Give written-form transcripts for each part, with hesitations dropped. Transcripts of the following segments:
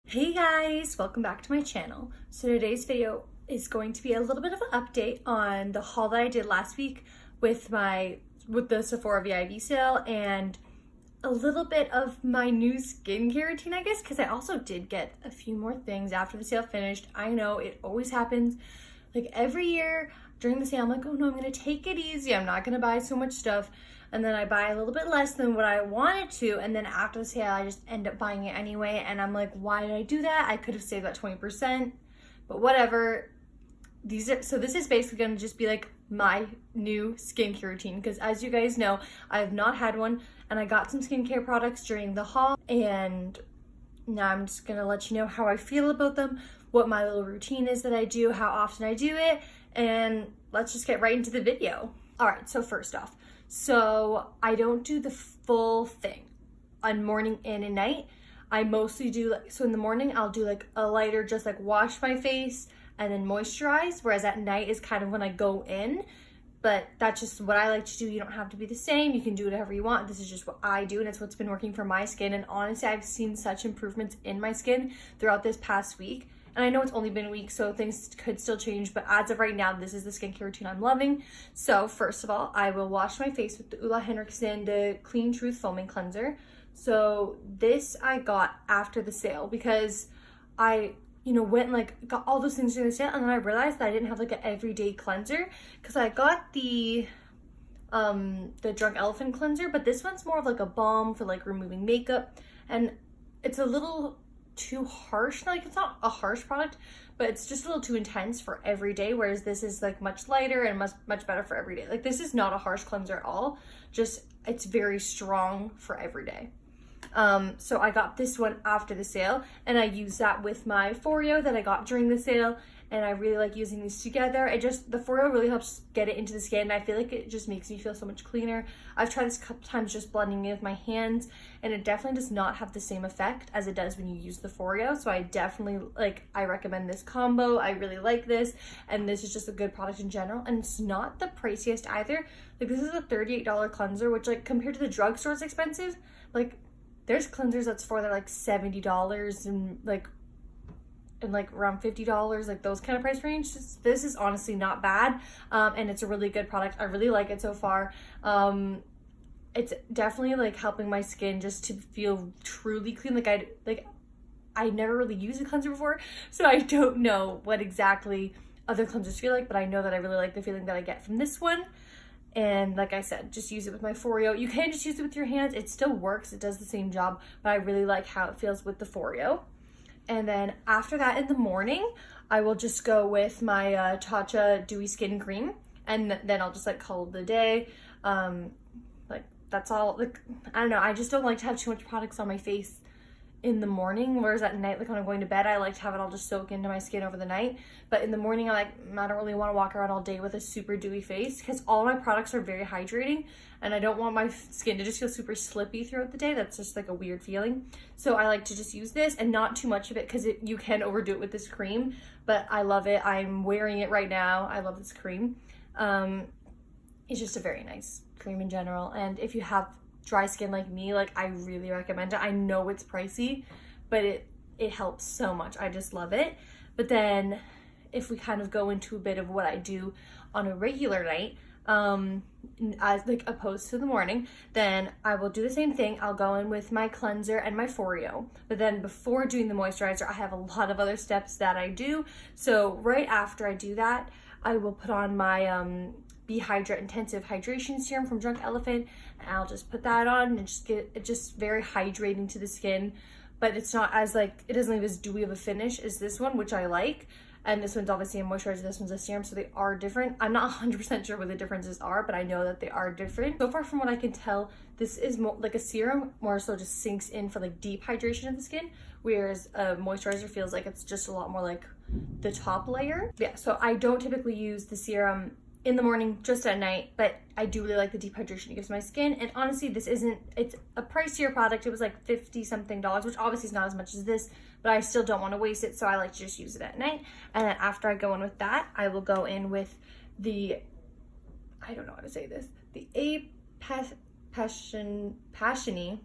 Hey guys, welcome back to my channel. So today's video is going to be a little bit of an update on the haul that I did last week with the Sephora VIB sale and a little bit of my new skincare routine, I guess, because I also did get a few more things after the sale finished. I know it always happens. Like every year during the sale, I'm like, oh no, I'm gonna take it easy. I'm not gonna buy so much stuff. And then I buy a little bit less than what I wanted to. And then after the sale, I just end up buying it anyway. And I'm like, why did I do that? I could have saved that 20%, but whatever. So this is basically gonna just be like my new skincare routine. Because as you guys know, I have not had one. And I got some skincare products during the haul. And now I'm just gonna let you know how I feel about them, what my little routine is that I do, how often I do it, and let's just get right into the video. All right, so first off, so I don't do the full thing on morning and at night. I mostly do so in the morning, I'll do like a lighter, just like wash my face and then moisturize, whereas at night is kind of when I go in. But that's just what I like to do. You don't have to be the same. You can do whatever you want. This is just what I do, and it's what's been working for my skin. And honestly, I've seen such improvements in my skin throughout this past week. And I know it's only been a week, so things could still change. But as of right now, this is the skincare routine I'm loving. So first of all, I will wash my face with the Ulla Henriksen, the Clean Truth Foaming Cleanser. So this I got after the sale because I went and like got all those things during the sale, and then I realized that I didn't have like an everyday cleanser because I got the Drunk Elephant cleanser, but this one's more of like a balm for like removing makeup, and it's a little too harsh. Like it's not a harsh product, but it's just a little too intense for every day, whereas this is like much lighter and much better for every day. Like this is not a harsh cleanser at all, just it's very strong for every day. So I got this one after the sale, and I use that with my Foreo that I got during the sale, and I really like using these together. The Foreo really helps get it into the skin, and I feel like it just makes me feel so much cleaner. I've tried this a couple times just blending it with my hands, and it definitely does not have the same effect as it does when you use the Foreo. So I definitely I recommend this combo. I really like this, and this is just a good product in general, and it's not the priciest either. Like this is a $38 cleanser, which like compared to the drugstore is expensive. Like there's cleansers that's for they're like $70 and like around $50, like those kind of price range. This is honestly not bad, and it's a really good product. I really like it so far. It's definitely like helping my skin just to feel truly clean. I never really used a cleanser before, so I don't know what exactly other cleansers feel like, but I know that I really like the feeling that I get from this one. And like I said, just use it with my Foreo. You can just use it with your hands. It still works. It does the same job, but I really like how it feels with the Foreo. And then after that in the morning, I will just go with my Tatcha Dewy Skin Cream. And then I'll just like call it the day. Like that's all. Like, I don't know. I just don't like to have too much products on my face in the morning, whereas at night, like when I'm going to bed, I like to have it all just soak into my skin over the night. But in the morning, I don't really want to walk around all day with a super dewy face because all my products are very hydrating, and I don't want my skin to just feel super slippy throughout the day. That's just like a weird feeling. So I like to just use this, and not too much of it because you can overdo it with this cream, but I love it. I'm wearing it right now. I love this cream. It's just a very nice cream in general, and if you have dry skin like me, like I really recommend it. I know it's pricey, but it helps so much. I just love it. But then if we kind of go into a bit of what I do on a regular night, as like opposed to the morning, then I will do the same thing. I'll go in with my cleanser and my Foreo, but then before doing the moisturizer, I have a lot of other steps that I do. So right after I do that, I will put on my Be Hydrate Intensive Hydration Serum from Drunk Elephant, and I'll just put that on and just get it just very hydrating to the skin, but it's not as like, it doesn't leave as dewy of a finish as this one, which I like. And this one's obviously a moisturizer, this one's a serum, so they are different. I'm not 100% sure what the differences are, but I know that they are different. So far from what I can tell, this is more like a serum, more so just sinks in for like deep hydration of the skin, whereas a moisturizer feels like it's just a lot more like the top layer. Yeah, so I don't typically use the serum in the morning, just at night, but I do really like the deep hydration it gives my skin. And honestly, it's a pricier product. It was like $50 something, which obviously is not as much as this, but I still don't want to waste it, so I like to just use it at night. And then after I go in with that, I will go in with the, I don't know how to say this, the Passiony,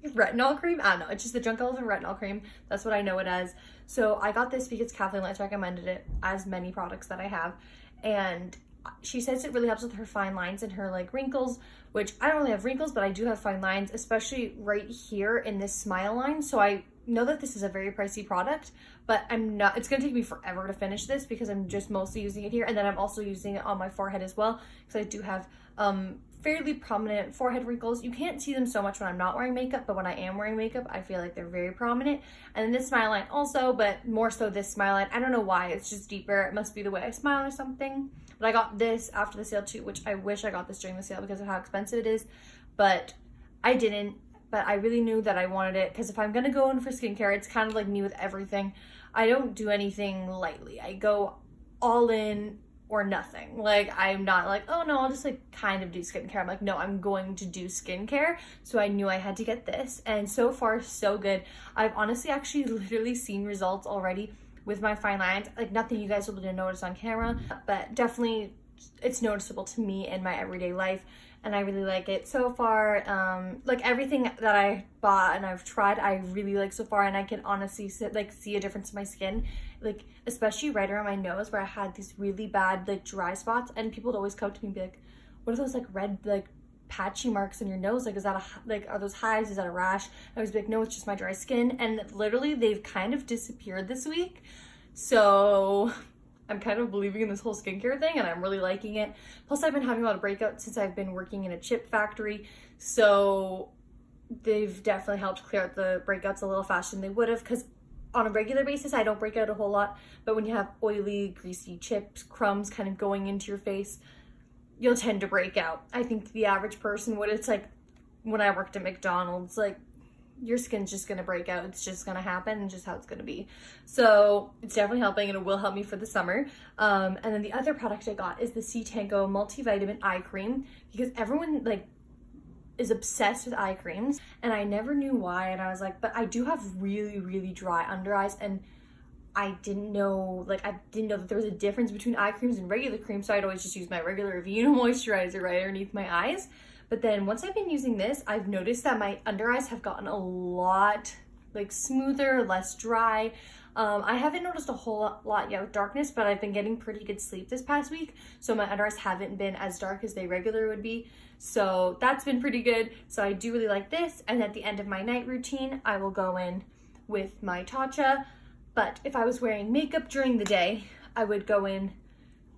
retinol cream. I don't know, it's just the Drunk Elephant retinol cream. That's what I know it as. So I got this because Kathleen Lights recommended it, as many products that I have, and she says it really helps with her fine lines and her like wrinkles, which I don't really have wrinkles, but I do have fine lines, especially right here in this smile line. So I know that this is a very pricey product, but it's gonna take me forever to finish this because I'm just mostly using it here, and then I'm also using it on my forehead as well because I do have fairly prominent forehead wrinkles. You can't see them so much when I'm not wearing makeup, but when I am wearing makeup, I feel like they're very prominent. And then this smile line also, but more so this smile line. I don't know why, it's just deeper. It must be the way I smile or something. But I got this after the sale too, which I wish I got this during the sale because of how expensive it is, but I didn't. But I really knew that I wanted it because if I'm gonna go in for skincare, it's kind of like me with everything. I don't do anything lightly. I go all in or nothing. Like, I'm not like, oh no, I'll just like kind of do skincare. I'm like, no, I'm going to do skincare. So I knew I had to get this, and so far so good. I've honestly actually literally seen results already with my fine lines. Like, nothing you guys will be able to notice on camera, but definitely it's noticeable to me in my everyday life, and I really like it so far. Like, everything that I bought and I've tried, I really like so far, and I can honestly see a difference in my skin, like especially right around my nose where I had these really bad like dry spots, and people would always come to me and be like, what are those like red like patchy marks on your nose? Like, is that are those hives? Is that a rash? I was like, no, it's just my dry skin. And literally they've kind of disappeared this week. So I'm kind of believing in this whole skincare thing, and I'm really liking it. Plus, I've been having a lot of breakouts since I've been working in a chip factory. So they've definitely helped clear out the breakouts a little faster than they would have, because on a regular basis, I don't break out a whole lot. But when you have oily, greasy chips, crumbs kind of going into your face, you'll tend to break out. I think the average person would. It's like when I worked at McDonald's, like, your skin's just gonna break out. It's just gonna happen, and just how it's gonna be. So it's definitely helping, and it will help me for the summer. And then the other product I got is the C Tango multivitamin eye cream, because everyone like is obsessed with eye creams, and I never knew why. And I was like, but I do have really, really dry under eyes, and I didn't know that there was a difference between eye creams and regular creams, so I'd always just use my regular Aveeno moisturizer right underneath my eyes. But then once I've been using this, I've noticed that my under eyes have gotten a lot like smoother, less dry. I haven't noticed a whole lot yet with darkness, but I've been getting pretty good sleep this past week, so my under eyes haven't been as dark as they regularly would be. So that's been pretty good. So I do really like this. And at the end of my night routine, I will go in with my Tatcha. But if I was wearing makeup during the day, I would go in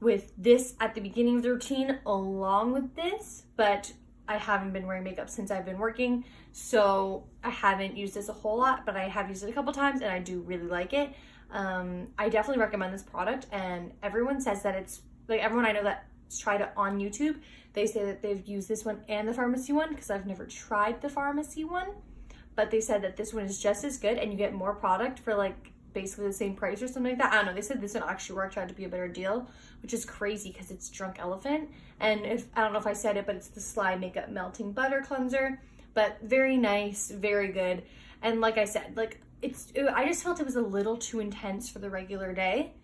with this at the beginning of the routine along with this. But I haven't been wearing makeup since I've been working, so I haven't used this a whole lot, but I have used it a couple times, and I do really like it. I definitely recommend this product, and everyone says that it's, like, everyone I know that's tried it on YouTube, they say that they've used this one and the pharmacy one, because I've never tried the pharmacy one, but they said that this one is just as good, and you get more product for, like, basically the same price or something like that. I don't know, they said this one actually worked out to be a better deal, which is crazy because it's Drunk Elephant. And I don't know if I said it, but it's the Sly Makeup Melting Butter Cleanser, but very nice, very good. And like I said, like, I just felt it was a little too intense for the regular day,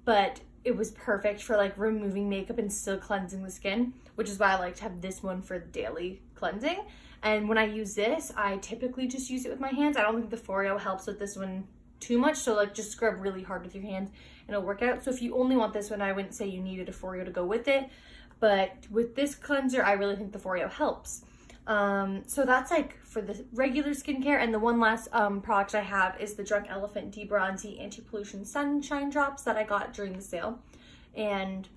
but it was perfect for like removing makeup and still cleansing the skin, which is why I like to have this one for daily cleansing. And when I use this, I typically just use it with my hands. I don't think the Foreo helps with this one too much, so like just scrub really hard with your hands and it'll work out. So if you only want this one, I wouldn't say you needed a Foreo to go with it, but with this cleanser, I really think the Foreo helps. So that's like for the regular skincare. And the one last product I have is the Drunk Elephant Debronzy Anti-Pollution Sunshine Drops that I got during the sale, and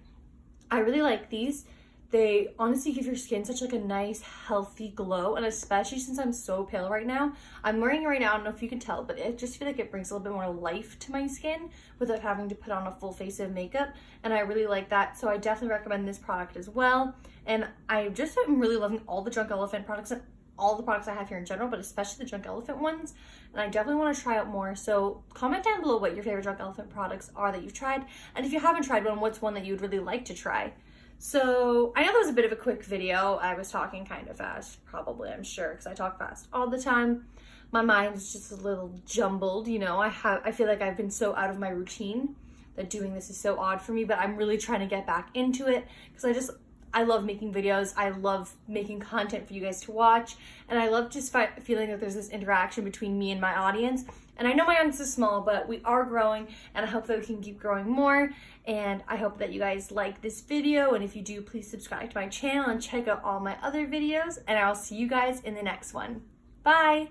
I really like these. They honestly give your skin such like a nice healthy glow, and especially since I'm so pale right now, I'm wearing it right now, I don't know if you can tell, but I just feel like it brings a little bit more life to my skin without having to put on a full face of makeup, and I really like that. So I definitely recommend this product as well. And I just am really loving all the Drunk Elephant products and all the products I have here in general, but especially the Drunk Elephant ones, and I definitely want to try out more. So comment down below what your favorite Drunk Elephant products are that you've tried, and if you haven't tried one, what's one that you would really like to try. So I know that was a bit of a quick video. I was talking kind of fast, probably, I'm sure, because I talk fast all the time. My mind is just a little jumbled, you know. I feel like I've been so out of my routine that doing this is so odd for me, but I'm really trying to get back into it because I love making videos. I love making content for you guys to watch. And I love just feeling that there's this interaction between me and my audience. And I know my audience is small, but we are growing, and I hope that we can keep growing more. And I hope that you guys like this video. And if you do, please subscribe to my channel and check out all my other videos. And I'll see you guys in the next one. Bye!